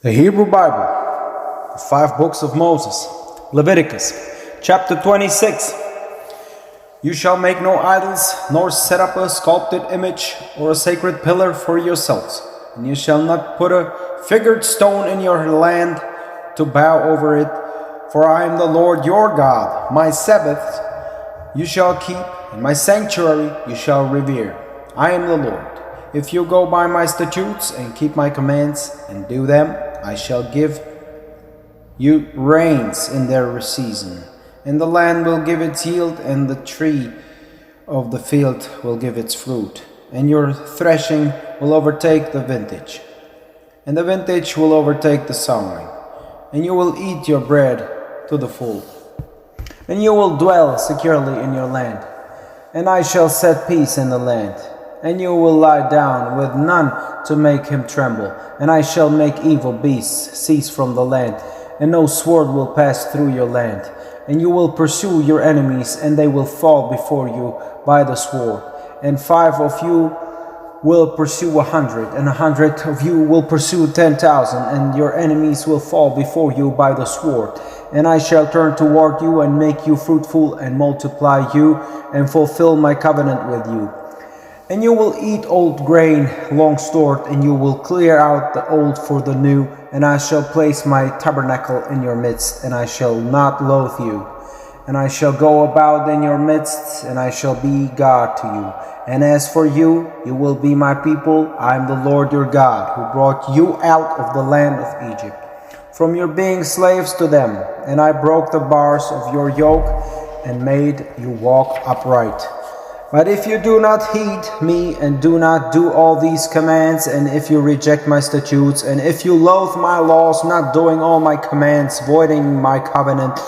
The Hebrew Bible, the 5 books of Moses. Leviticus, chapter 26. You shall make no idols, nor set up a sculpted image or a sacred pillar for yourselves. And you shall not put a figured stone in your land to bow over it. For I am the Lord your God. My Sabbaths you shall keep, and my sanctuary you shall revere. I am the Lord. If you go by my statutes and keep my commands and do them, I shall give you rains in their season, and the land will give its yield, and the tree of the field will give its fruit, and your threshing will overtake the vintage, and the vintage will overtake the sowing, and you will eat your bread to the full, and you will dwell securely in your land, and I shall set peace in the land. And you will lie down with none to make him tremble. And I shall make evil beasts cease from the land, and no sword will pass through your land. And you will pursue your enemies, and they will fall before you by the sword. And 5 of you will pursue 100, and 100 of you will pursue 10,000, and your enemies will fall before you by the sword. And I shall turn toward you, and make you fruitful, and multiply you, and fulfill my covenant with you. And you will eat old grain long stored, and you will clear out the old for the new. And I shall place my tabernacle in your midst, and I shall not loathe you. And I shall go about in your midst, and I shall be God to you. And as for you, you will be my people. I am the Lord your God, who brought you out of the land of Egypt, from your being slaves to them. And I broke the bars of your yoke, and made you walk upright. But if you do not heed me and do not do all these commands, and if you reject my statutes, and if you loathe my laws, not doing all my commands, voiding my covenant,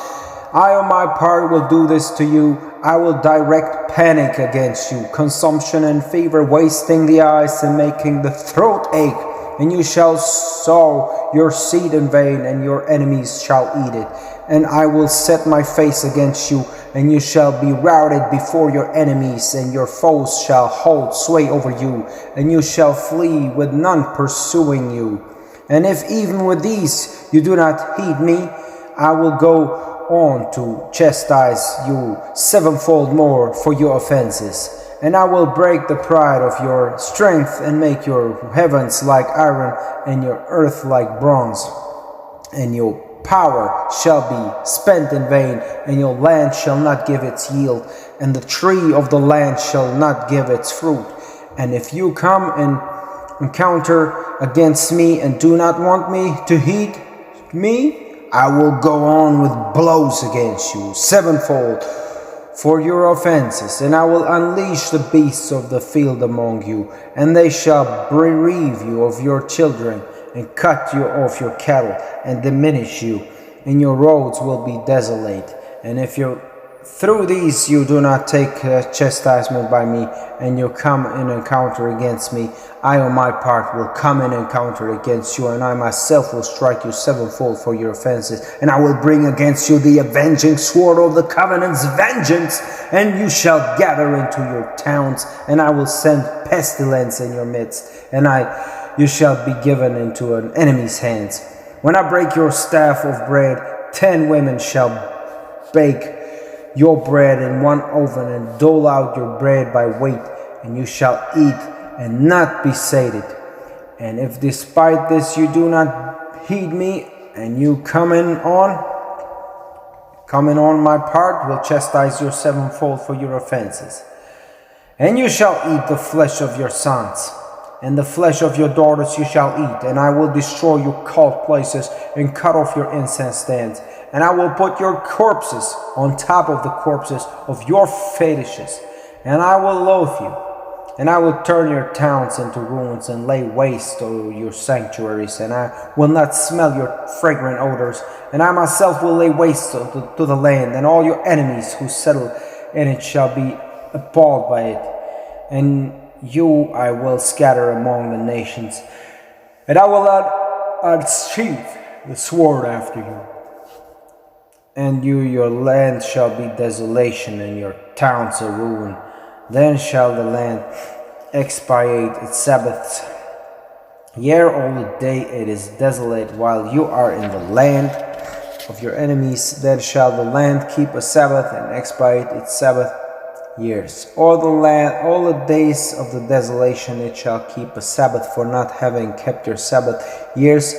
I on my part will do this to you. I will direct panic against you, consumption and fever, wasting the eyes and making the throat ache. And you shall sow your seed in vain, and your enemies shall eat it. And I will set my face against you, and you shall be routed before your enemies, and your foes shall hold sway over you, and you shall flee with none pursuing you. And if even with these you do not heed me, I will go on to chastise you 7-fold more for your offenses. And I will break the pride of your strength, and make your heavens like iron, and your earth like bronze. And your power shall be spent in vain, and your land shall not give its yield, and the tree of the land shall not give its fruit. And if you come and encounter against me, and do not want me to heed me, I will go on with blows against you 7-fold for your offenses, and I will unleash the beasts of the field among you, and they shall bereave you of your children, and cut you off your cattle, and diminish you, and your roads will be desolate. And if through these you do not take chastisement by me, and you come in encounter against me, I on my part will come in encounter against you, and I myself will strike you 7-fold for your offenses, and I will bring against you the avenging sword of the covenant's vengeance, and you shall gather into your towns, and I will send pestilence in your midst, and you shall be given into an enemy's hands. When I break your staff of bread, 10 women shall bake your bread in one oven, and dole out your bread by weight, and you shall eat and not be sated. And if despite this you do not heed me, and you coming on my part will chastise you 7-fold for your offenses. And you shall eat the flesh of your sons, and the flesh of your daughters you shall eat, and I will destroy your cult places, and cut off your incense stands, and I will put your corpses on top of the corpses of your fetishes, and I will loathe you, and I will turn your towns into ruins, and lay waste to your sanctuaries, and I will not smell your fragrant odors, and I myself will lay waste to the land, and all your enemies who settle in it shall be appalled by it, and you I will scatter among the nations, and I will not unsheath the sword after you. And your land shall be desolation, and your towns a ruin. Then shall the land expiate its Sabbaths, Yea, all the day it is desolate, while you are in the land of your enemies. Then shall the land keep a Sabbath and expiate its Sabbath years. All the days of the desolation it shall keep a Sabbath, for not having kept your Sabbath years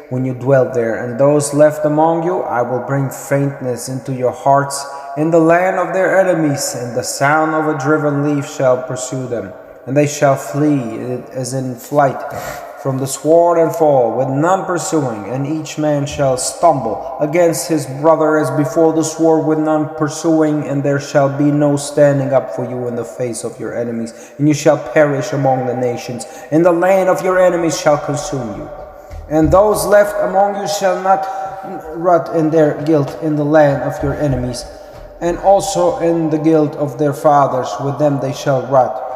when you dwelt there. And those left among you I will bring faintness into your hearts in the land of their enemies, and the sound of a driven leaf shall pursue them, and they shall flee as in flight from the sword and fall, with none pursuing, and each man shall stumble against his brother as before the sword, with none pursuing, and there shall be no standing up for you in the face of your enemies, and you shall perish among the nations, and the land of your enemies shall consume you. And those left among you shall not rot in their guilt in the land of your enemies, and also in the guilt of their fathers, with them they shall rot.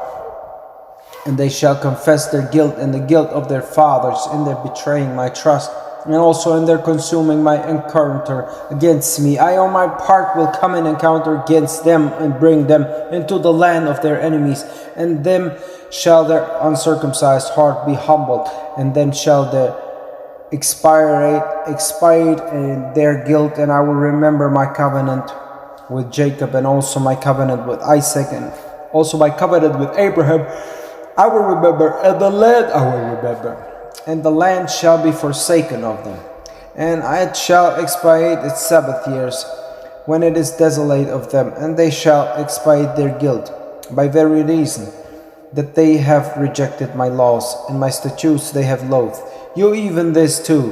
And they shall confess their guilt and the guilt of their fathers in their betraying my trust, and also in their consuming my encounter against me. I on my part will come and encounter against them, and bring them into the land of their enemies, and them shall their uncircumcised heart be humbled, and then shall they expiate in their guilt, and I will remember my covenant with Jacob, and also my covenant with Isaac, and also my covenant with Abraham. I will remember, and the land I will remember, and the land shall be forsaken of them, and it shall expiate its Sabbath years, when it is desolate of them, and they shall expiate their guilt, by very reason that they have rejected my laws, and my statutes they have loathed. You even this too.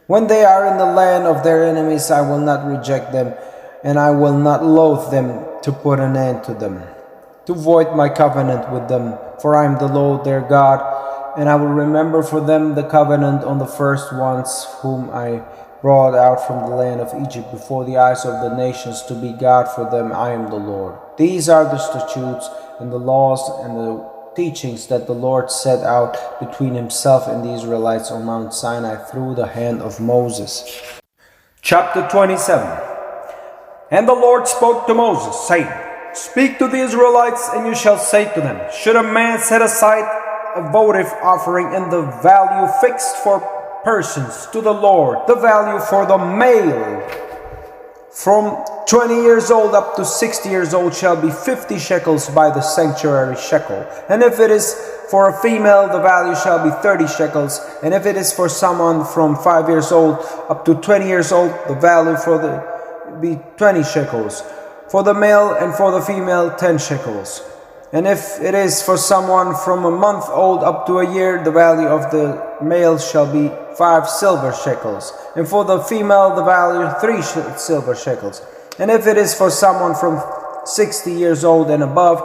When they are in the land of their enemies, I will not reject them, and I will not loathe them, to put an end to them, to void my covenant with them, for I am the Lord their God, and I will remember for them the covenant on the first ones whom I brought out from the land of Egypt before the eyes of the nations, to be God for them. I am the Lord. These are the statutes and the laws and the teachings that the Lord set out between himself and the Israelites on Mount Sinai through the hand of Moses. Chapter 27. And the Lord spoke to Moses, saying, Speak to the Israelites, and you shall say to them, Should a man set aside a votive offering in the value fixed for persons to the Lord, the value for the male from 20 years old up to 60 years old shall be 50 shekels by the sanctuary shekel. And if it is for a female, the value shall be 30 shekels. And if it is for someone from 5 years old up to 20 years old, the value for the be 20 shekels. For the male and for the female, 10 shekels. And if it is for someone from a month old up to a year, the value of the male shall be 5 silver shekels. And for the female, the value 3 silver shekels. And if it is for someone from 60 years old and above,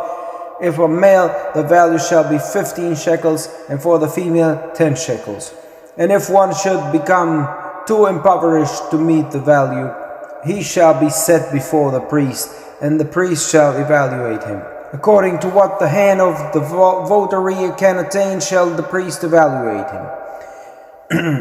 if a male, the value shall be 15 shekels, and for the female, 10 shekels. And if one should become too impoverished to meet the value, he shall be set before the priest, and the priest shall evaluate him. According to what the hand of the votary can attain, shall the priest evaluate him.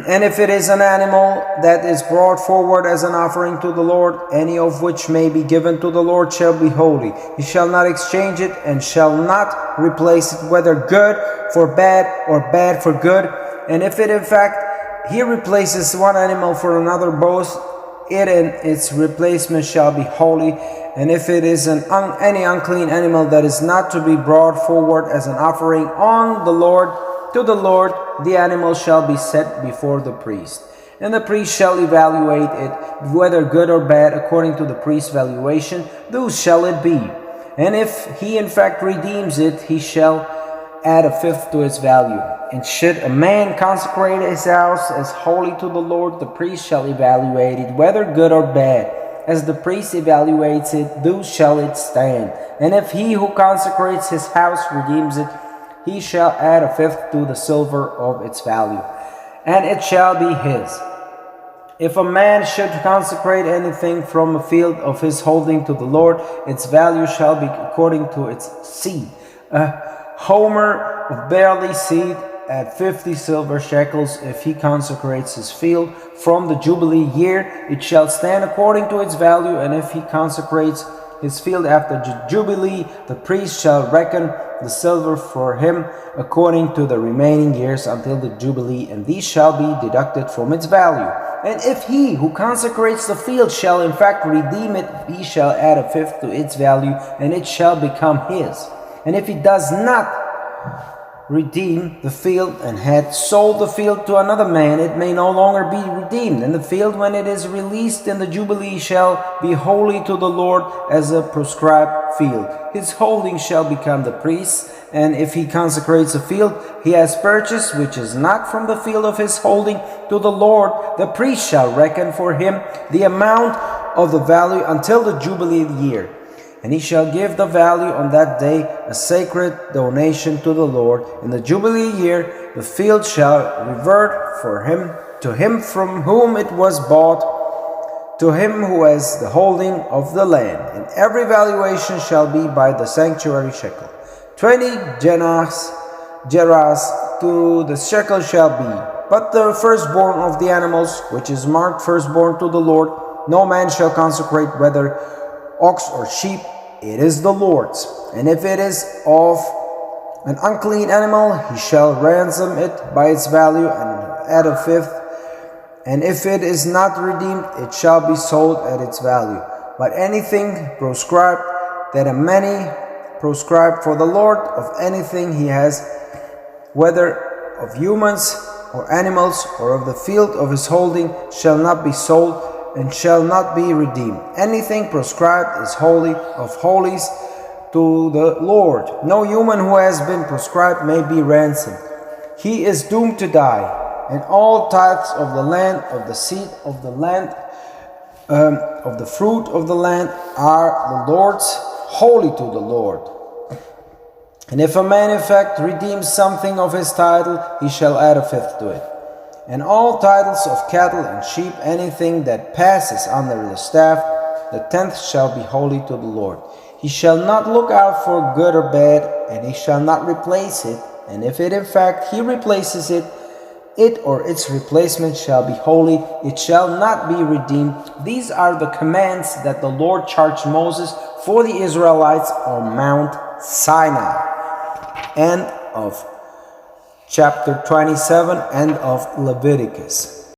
And if it is an animal that is brought forward as an offering to the Lord, any of which may be given to the Lord shall be holy. He shall not exchange it, and shall not replace it, whether good for bad or bad for good. And if it in fact he replaces one animal for another, both it and its replacement shall be holy. And if it is any unclean animal that is not to be brought forward as an offering on the Lord, to the Lord, the animal shall be set before the priest. And the priest shall evaluate it, whether good or bad, according to the priest's valuation, thus shall it be. And if he in fact redeems it, he shall add a fifth to its value. And should a man consecrate his house as holy to the Lord, the priest shall evaluate it, whether good or bad. As the priest evaluates it, thus shall it stand. And if he who consecrates his house redeems it, he shall add a fifth to the silver of its value, and it shall be his. If a man should consecrate anything from a field of his holding to the Lord, its value shall be according to its seed. A homer of barley seed at 50 silver shekels. If he consecrates his field from the Jubilee year, it shall stand according to its value. And if he consecrates his field after Jubilee, the priest shall reckon the silver for him according to the remaining years until the Jubilee, and these shall be deducted from its value. And if he who consecrates the field shall in fact redeem it, he shall add a fifth to its value, and it shall become his. And if he does not redeem the field and had sold the field to another man, it may no longer be redeemed. And the field, when it is released in the Jubilee, shall be holy to the Lord as a prescribed field. His holding shall become the priest's. And if he consecrates a field he has purchased, which is not from the field of his holding, to the Lord, the priest shall reckon for him the amount of the value until the Jubilee year. And he shall give the value on that day a sacred donation to the Lord. In the Jubilee year the field shall revert to him from whom it was bought, to him who has the holding of the land. And every valuation shall be by the sanctuary shekel. 20 gerahs to the shekel shall be. But the firstborn of the animals, which is marked firstborn to the Lord, no man shall consecrate, whether ox or sheep, it is the Lord's. And if it is of an unclean animal, he shall ransom it by its value and add a fifth. And if it is not redeemed, it shall be sold at its value. But anything proscribed, that a many proscribed for the Lord of anything he has, whether of humans or animals or of the field of his holding, shall not be sold and shall not be redeemed. Anything proscribed is holy of holies to the Lord. No human who has been proscribed may be ransomed. He is doomed to die. And all tithes of the land, of the seed of the land, of the fruit of the land are the Lord's, holy to the Lord. And if a man in fact redeems something of his title, he shall add a fifth to it. And all titles of cattle and sheep, anything that passes under the staff, the tenth shall be holy to the Lord. He shall not look out for good or bad, and he shall not replace it. And if it in fact he replaces it, it or its replacement shall be holy, it shall not be redeemed. These are the commands that the Lord charged Moses for the Israelites on Mount Sinai. End of chapter 27, end of Leviticus.